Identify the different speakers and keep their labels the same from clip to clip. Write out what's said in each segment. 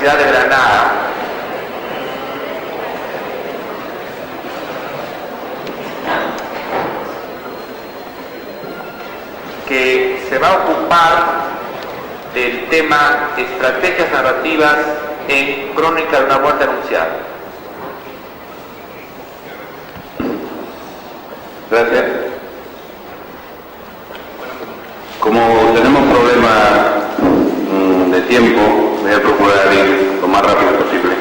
Speaker 1: Universidad de Granada, que se va a ocupar del tema estrategias narrativas en Crónica de una muerte anunciada.
Speaker 2: Gracias. Como tenemos problemas de tiempo, voy a procurar ir lo más rápido posible.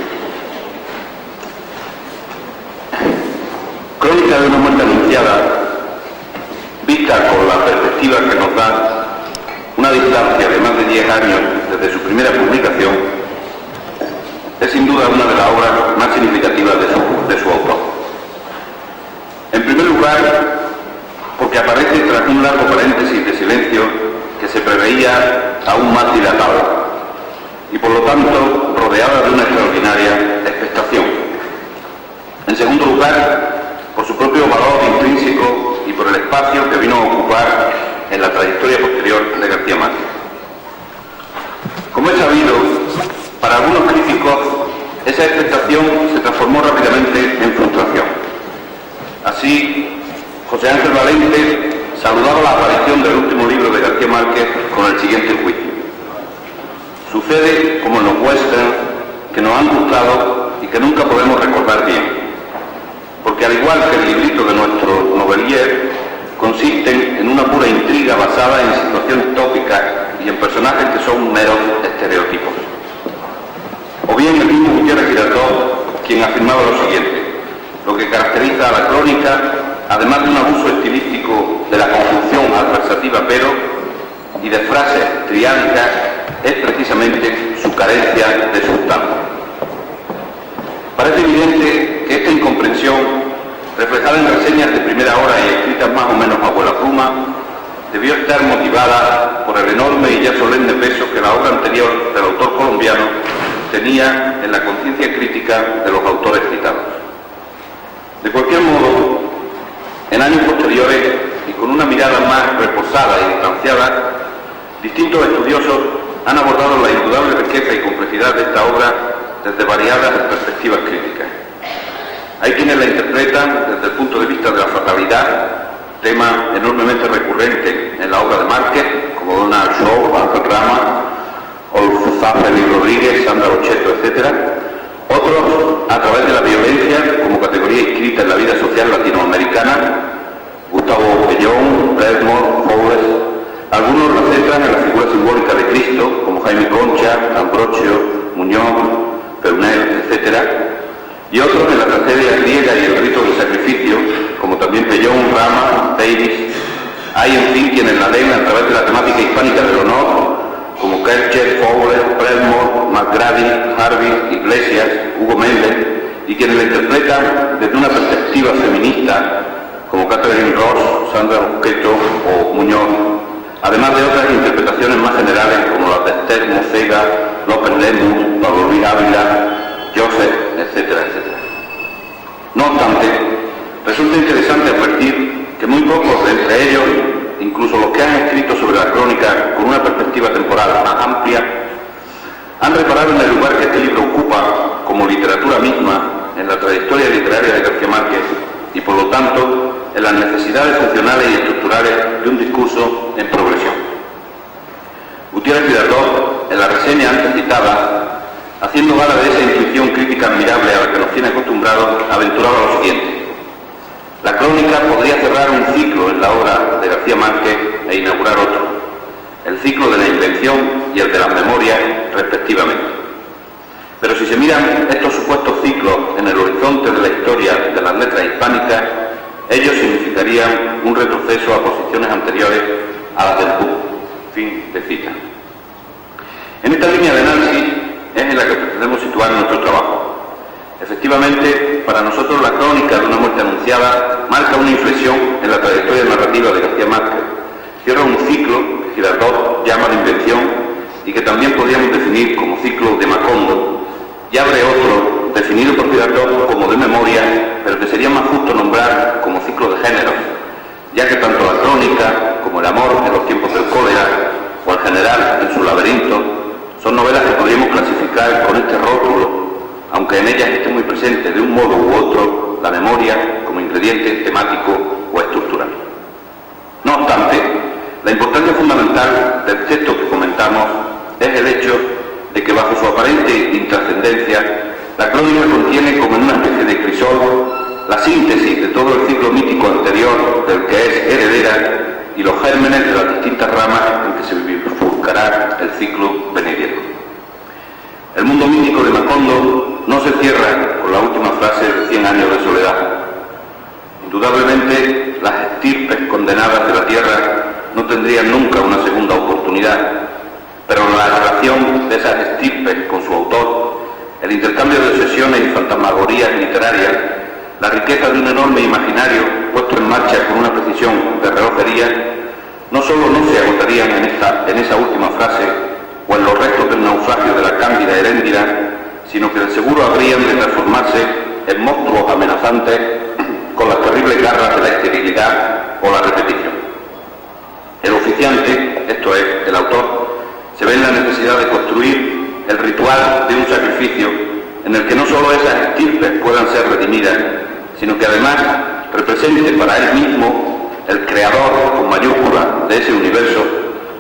Speaker 2: Crónica de una muerte anunciada, vista con la perspectiva que nos da una distancia de más de 10 años desde su primera publicación, es sin duda una de las obras más significativas de su autor. En primer lugar, porque aparece tras un largo paréntesis de silencio que se preveía aún más dilatado y por lo tanto rodeada de una extraordinaria expectación. En segundo lugar, por su propio valor intrínseco y por el espacio que vino a ocupar en la trayectoria posterior de García Márquez. Como es sabido, para algunos críticos esa expectación se transformó rápidamente en frustración. Así, José Ángel Valente saludaba la aparición del último libro de García Márquez con el siguiente juicio: sucede como en los westerns que nos han gustado y que nunca podemos recordar bien, porque al igual que el librito de nuestro novelier, consisten en una pura intriga basada en situaciones tópicas y en personajes que son meros estereotipos. O bien el mismo Gutiérrez Girardot, quien afirmaba lo siguiente: lo que caracteriza a la crónica, además de un abuso estilístico de la conjunción adversativa pero y de frases triádicas, es precisamente su carencia de sustancia. Parece evidente que esta incomprensión, reflejada en reseñas de primera hora y escritas más o menos a vuela pluma, debió estar motivada por el enorme y ya solemne peso que la obra anterior del autor colombiano tenía en la conciencia crítica de los autores citados. De cualquier modo, en años posteriores y con una mirada más reposada y distanciada, distintos estudiosos han abordado la indudable riqueza y complejidad de esta obra desde variadas perspectivas críticas. Hay quienes la interpretan desde el punto de vista de la fatalidad, tema enormemente recurrente en la obra de Márquez, como Donald Shaw, Ángel Rama, Olfazar y Rodríguez, Sandra Ocheto, etc. Otros a través de la violencia como categoría inscrita en la vida social latinoamericana, Gustavo Bellón, Redmond, Fowles. Algunos la centran en la figura simbólica de Cristo, como Jaime Concha, Ambrosio, Muñoz, Peunel, etc. Y otros en la tragedia griega y el rito del sacrificio, como también Bellón, Rama, Davis. Hay, en fin, quienes la leen a través de la temática hispánica del honor, como Kercher, Fowler, Redmond, McGrady, Harvey, Iglesias, Hugo Méndez, y quienes la interpretan desde una perspectiva feminista, como Catherine Ross, Sandra Busqueto o Muñoz, además de otras interpretaciones más generales, como las de Esther Mocega, López Lemus, Pablo Luis Ávila, Joseph, etcétera, etcétera. No obstante, resulta interesante advertir que muy pocos de entre ellos, incluso los que han escrito sobre la crónica con una perspectiva temporal más amplia, han reparado en el lugar que este libro ocupa como literatura misma en la trayectoria literaria de García Márquez y, por lo tanto, en las necesidades funcionales y estructurales de un discurso en progresión. Gutiérrez Girardot, en la reseña antes citada, haciendo gala de esa intuición crítica admirable a la que nos tiene acostumbrados, aventuraba lo siguiente: la crónica podría cerrar un ciclo en la obra de García Márquez e inaugurar otro, el ciclo de la invención y el de las memorias, respectivamente. Pero si se miran estos supuestos ciclos en el horizonte de la historia de las letras hispánicas, ellos significarían un retroceso a posiciones anteriores a las del boom. Fin de cita. En esta línea de análisis es en la que pretendemos situar nuestro trabajo. Efectivamente, para nosotros la crónica de una muerte anunciada marca una inflexión en la trayectoria narrativa de García Márquez. Cierra un ciclo que Girardot llama de invención y que también podríamos definir como ciclo de Macondo, y abre otro, definido por Girardot como de memoria, pero que sería más justo nombrar como ciclo de género, ya que tanto la crónica como el amor en los tiempos del cólera o el general en su laberinto Son novelas que podríamos clasificar con este rótulo, aunque en ellas esté muy presente de un modo u otro la memoria como ingrediente temático o estructural. No obstante, la importancia fundamental del texto que comentamos es el hecho de que bajo su aparente intrascendencia, la crónica contiene como en una especie de crisol la síntesis de todo el ciclo mítico anterior del que es heredera y los gérmenes de las distintas ramas en que se bifurcará el ciclo venidero. El mundo mítico de Macondo no se cierra con la última frase de 100 años de soledad. Indudablemente, las estirpes condenadas de la tierra no tendrían nunca una segunda oportunidad, pero la relación de esas estirpes con su autor, el intercambio de obsesiones y fantasmagorías literarias, la riqueza de un enorme imaginario puesto en marcha con una precisión de relojería, no solo no se agotarían en esa última frase o en los restos del naufragio de la cándida Heréndira, sino que de seguro habrían de transformarse en monstruos amenazantes con las terribles garras de la esterilidad o la repetición. El oficiante, esto es, el autor, se ve en la necesidad de construir el ritual de un sacrificio en el que no solo esas estirpes puedan ser redimidas, sino que además represente para él mismo, el creador con mayúscula de ese universo,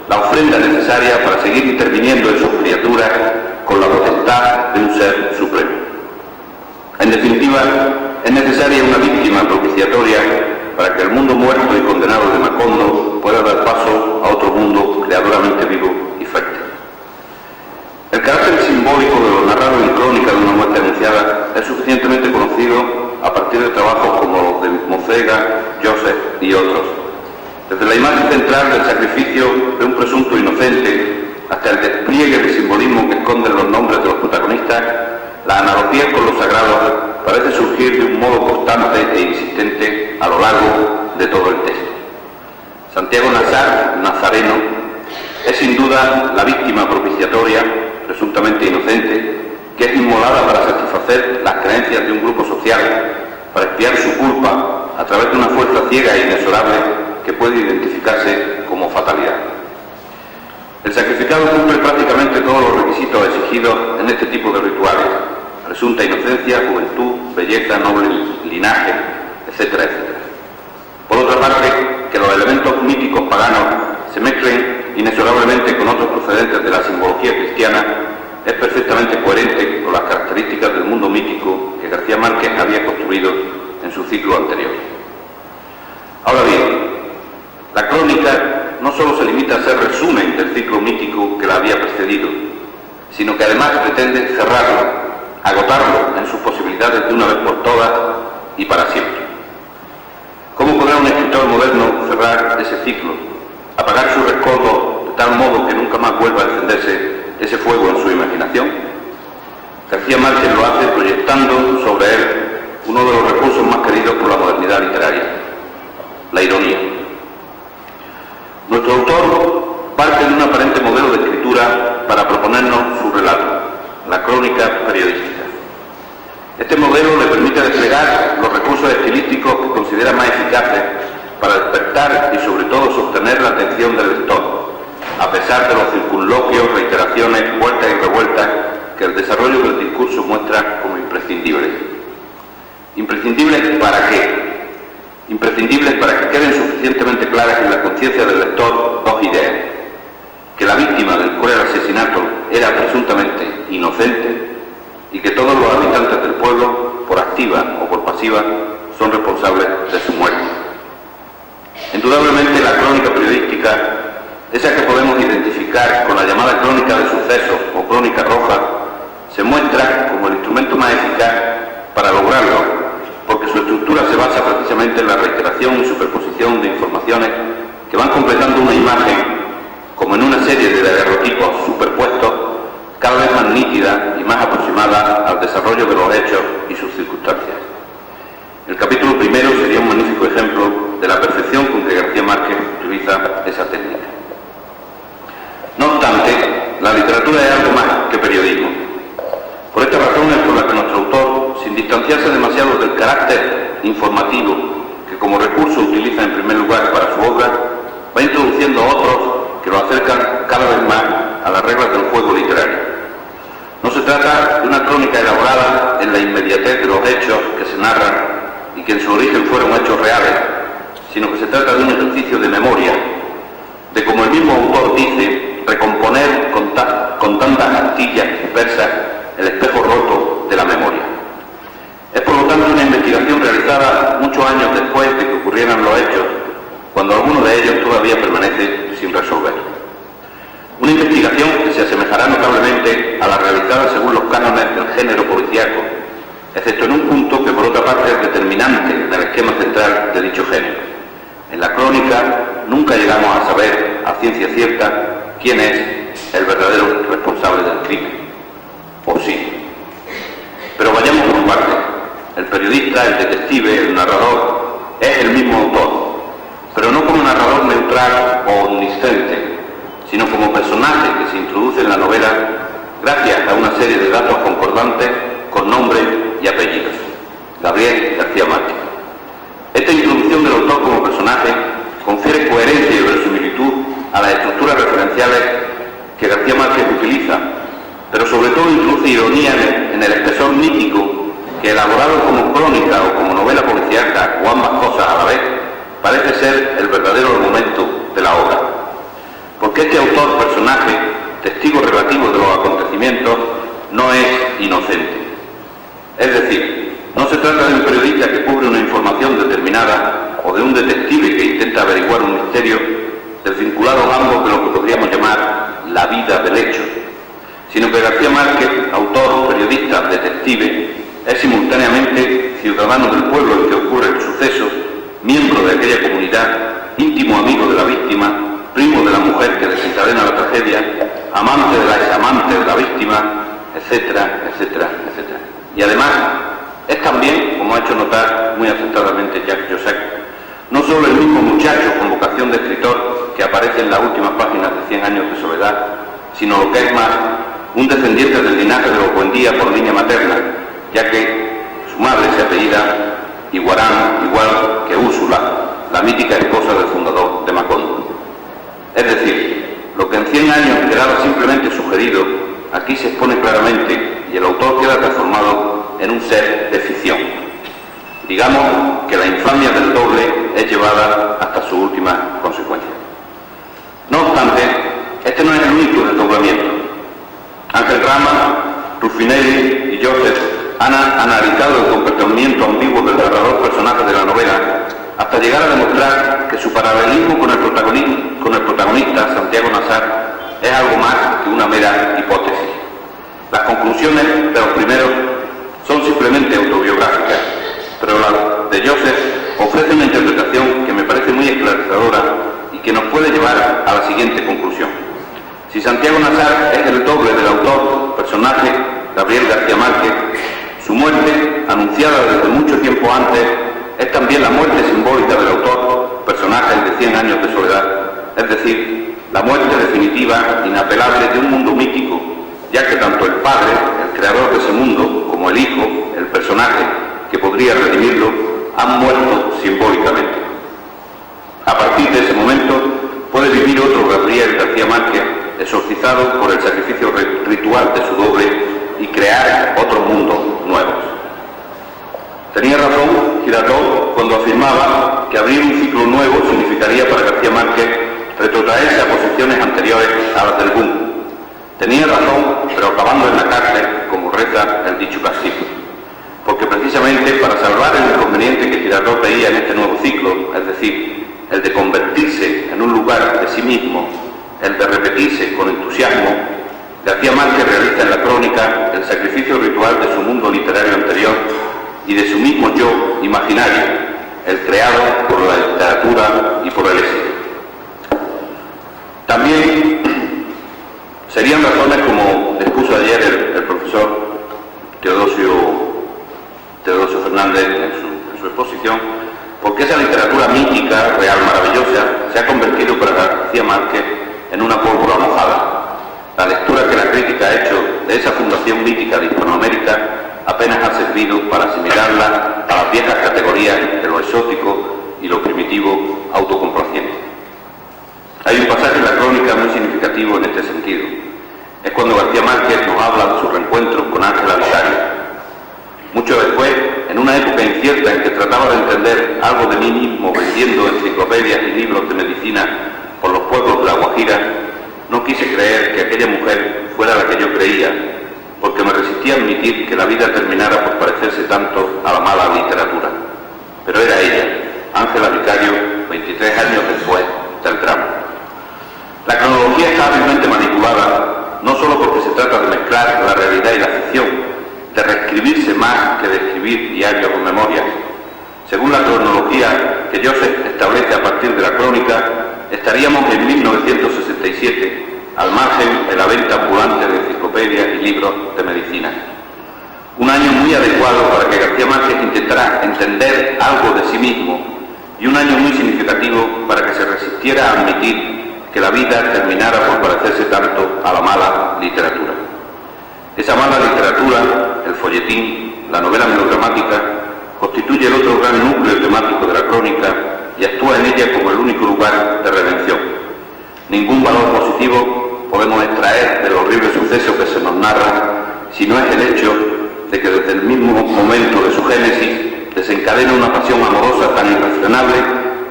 Speaker 2: la ofrenda necesaria para seguir interviniendo en sus criaturas con la potestad de un ser supremo. En definitiva, es necesaria una víctima propiciatoria para que el mundo muerto y condenado de Macondo pueda dar paso a otro mundo creadoramente vivo y fértil. El carácter simbólico de lo narrado en Crónica de una muerte anunciada es suficientemente conocido a partir de trabajos como los de Mocega, Joseph y otros. Desde la imagen central del sacrificio de un presunto inocente hasta el despliegue de simbolismo que esconden los nombres de los protagonistas, la analogía con los sagrados parece surgir de un modo constante e insistente a lo largo de todo el texto. Santiago Nazar, Nazareno, es sin duda la víctima propiciatoria, presuntamente inocente, que es inmolada para satisfacer las creencias de un grupo social, para expiar su culpa a través de una fuerza ciega e inexorable que puede identificarse como fatalidad. El sacrificado cumple prácticamente todos los requisitos exigidos en este tipo de rituales: presunta inocencia, juventud, belleza, noble linaje, etcétera, etcétera. Por otra parte, que los elementos míticos paganos se mezclen inexorablemente con otros procedentes de la simbología cristiana es perfectamente coherente con las características del mundo mítico que García Márquez había construido en su ciclo anterior. Ahora bien, la crónica no solo se limita a ser resumen del ciclo mítico que la había precedido, sino que además pretende cerrarlo, agotarlo en sus posibilidades de una vez por todas y para siempre. ¿Cómo podrá un escritor moderno cerrar ese ciclo, apagar su rescoldo de tal modo que nunca más vuelva a encenderse ese fuego en su imaginación? García Márquez lo hace proyectando sobre él uno de los recursos más queridos por la modernidad literaria: la ironía. Nuestro autor parte de un aparente modelo de escritura para proponernos su relato, la crónica periodística. Este modelo le permite desplegar los recursos estilísticos que considera más eficaces para despertar y sobre todo sostener la atención del lector, a pesar de los circunloquios, reiteraciones, vueltas y revueltas que el desarrollo del discurso muestra como imprescindibles. ¿Imprescindibles para qué? Imprescindibles para que queden suficientemente claras en la conciencia del lector dos ideas: que la víctima del cruel asesinato era presuntamente inocente y que todos los habitantes del pueblo, por activa o por pasiva, son responsables de su muerte. Indudablemente la crónica periodística, esa que podemos identificar con la llamada crónica de sucesos o crónica roja, se muestra como el instrumento más eficaz para lograrlo, porque su estructura se basa precisamente en la reiteración y superposición de informaciones que van completando una imagen, como en una serie de daguerrotipos superpuestos, cada vez más nítida y más aproximada al desarrollo de los hechos y sus circunstancias. El capítulo primero sería un magnífico ejemplo de la perfección con que García Márquez utiliza esa técnica. No obstante, la literatura es algo más que periodismo. Por esta razón es por la que nuestro autor, sin distanciarse demasiado del carácter informativo que como recurso utiliza en primer lugar para su obra, va introduciendo otros que lo acercan cada vez más a las reglas del juego literario. No se trata de una crónica elaborada en la inmediatez de los hechos que se narran y que en su origen fueron hechos reales, sino que se trata de un ejercicio de memoria, de, como el mismo autor dice, recomponer con tantas astillas dispersas el espejo roto de la memoria. Es por lo tanto una investigación realizada muchos años después de que ocurrieran los hechos, cuando alguno de ellos todavía permanece sin resolver. Una investigación que se asemejará notablemente a la realizada según los cánones del género policíaco, excepto en un punto que por otra parte es determinante del esquema central de dicho género. En la crónica nunca llegamos a saber a ciencia cierta quién es el verdadero responsable del crimen. O sí. Pero vayamos por partes. El periodista, el detective, el narrador es el mismo autor, pero no como narrador neutral o omnisciente, sino como personaje que se introduce en la novela gracias a una serie de datos concordantes con nombre y apellidos. Gabriel García Márquez. Esta introducción del autor como personaje confiere coherencia y verosimilitud a las estructuras referenciales que García Márquez utiliza, pero sobre todo introduce ironía en el espesor mítico que, elaborado como crónica o como novela policíaca o ambas cosas a la vez, parece ser el verdadero argumento de la obra. Porque este autor-personaje, testigo relativo de los acontecimientos, no es inocente. Es decir, no se trata de un periodista que cubre una información determinada o de un detective que intenta averiguar un misterio, desvinculados ambos de lo que podríamos llamar la vida del hecho, sino que García Márquez, autor, periodista, detective, es simultáneamente ciudadano del pueblo en que ocurre el suceso, miembro de aquella comunidad, íntimo amigo de la víctima, primo de la mujer que desencadena la tragedia, amante de la examante de la víctima, etcétera, etcétera, etcétera. Y además, es también, como ha hecho notar muy acertadamente Jacques Joseph, no solo el mismo muchacho con vocación de escritor que aparece en las últimas páginas de 100 años de soledad, sino lo que es más, un descendiente del linaje de los Buendía por línea materna, ya que su madre se apellida Iguarán, igual que Úrsula, la mítica esposa del fundador de Macondo. Es decir, lo que en 100 años quedaba simplemente sugerido, aquí se expone claramente y el autor queda transformado en un ser de ficción. Digamos que la infamia del doble es llevada hasta su última consecuencia. No obstante, este no es el único desdoblamiento. Ángel Rama, Ruffinelli y Joseph han analizado el comportamiento ambiguo del narrador personaje de la novela hasta llegar a demostrar que su paralelismo con el protagonista, Santiago Nazar, es algo más que una mera hipótesis. Las conclusiones de los primeros son simplemente autobiográficas, pero la de Joseph ofrece una interpretación que me parece muy esclarecedora y que nos puede llevar a la siguiente conclusión. Si Santiago Nazar es el doble del autor, personaje, Gabriel García Márquez, su muerte, anunciada desde mucho tiempo antes, es también la muerte simbólica del autor, personaje de 100 años de soledad, es decir, la muerte definitiva, inapelable de un mundo mítico, ya que tanto el padre, el creador de ese mundo, como el hijo, el personaje que podría redimirlo, han muerto simbólicamente. A partir de ese momento puede vivir otro Gabriel García Márquez, exorcizado por el sacrificio ritual de su doble, y crear otros mundos nuevos. Tenía razón Girardot cuando afirmaba que abrir un ciclo nuevo significaría para García Márquez retrotraerse a posiciones anteriores a las del boom. Tenía razón, pero acabando en la cárcel, como reza el dicho castigo. Porque precisamente para salvar el inconveniente que Girardot veía en este nuevo ciclo, es decir, el de convertirse en un lugar de sí mismo, el de repetirse con entusiasmo, García Márquez realiza en la crónica el sacrificio ritual de su mundo literario anterior y de su mismo yo imaginario, el creado por la literatura y por el éxito. También serían razones, como expuso ayer el profesor Teodosio Fernández en su exposición, porque esa literatura mítica, real, maravillosa, se ha convertido para García Márquez en una pólvora mojada. La lectura que la crítica ha hecho de esa fundación mítica de Hispanoamérica apenas ha servido para asimilarla a las viejas categorías de lo exótico y lo primitivo autocomplaciente. Hay un pasaje en la crónica muy significativo en este sentido. García Márquez nos habla de su reencuentro con Ángela Vicario. Mucho después, en una época incierta en que trataba de entender algo de mí mismo vendiendo enciclopedias y libros de medicina por los pueblos de La Guajira, no quise creer que aquella mujer fuera la que yo creía, porque me resistía a admitir que la vida terminara por parecerse tanto a la mala literatura. Pero era ella, Ángela Vicario, 23 años después del drama. La cronología está hábilmente manipulada, no solo porque se trata de mezclar la realidad y la ficción, de reescribirse más que de escribir diarios o memorias. Según la cronología que Joseph establece a partir de la crónica, estaríamos en 1967, al margen de la venta ambulante de enciclopedias y libros de medicina. Un año muy adecuado para que García Márquez intentara entender algo de sí mismo y un año muy significativo para que se resistiera a admitir que la vida terminara por parecerse tanto a la mala literatura. Esa mala literatura, el folletín, la novela melodramática, constituye el otro gran núcleo temático de la crónica y actúa en ella como el único lugar de redención. Ningún valor positivo podemos extraer del horrible suceso que se nos narra, si no es el hecho de que desde el mismo momento de su génesis desencadena una pasión amorosa tan irracionable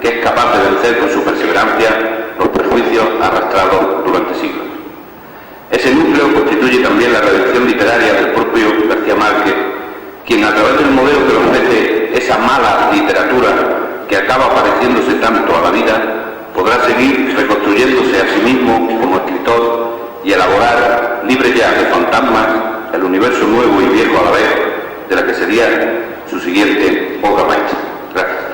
Speaker 2: que es capaz de vencer con su perseverancia los prejuicios arrastrados durante siglos. Ese núcleo constituye también la redención literaria del propio García Márquez, quien a través del modelo que le ofrece esa mala literatura que acaba pareciéndose tanto a la vida, podrá seguir reconstruyéndose a sí mismo como escritor y elaborar, libre ya de fantasmas, el universo nuevo y viejo a la vez, de la que sería su siguiente obra maestra. Gracias.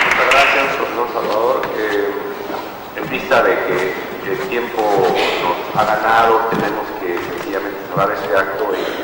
Speaker 1: Muchas gracias, profesor Salvador. En vista de que el tiempo nos ha ganado, tenemos que sencillamente cerrar este acto y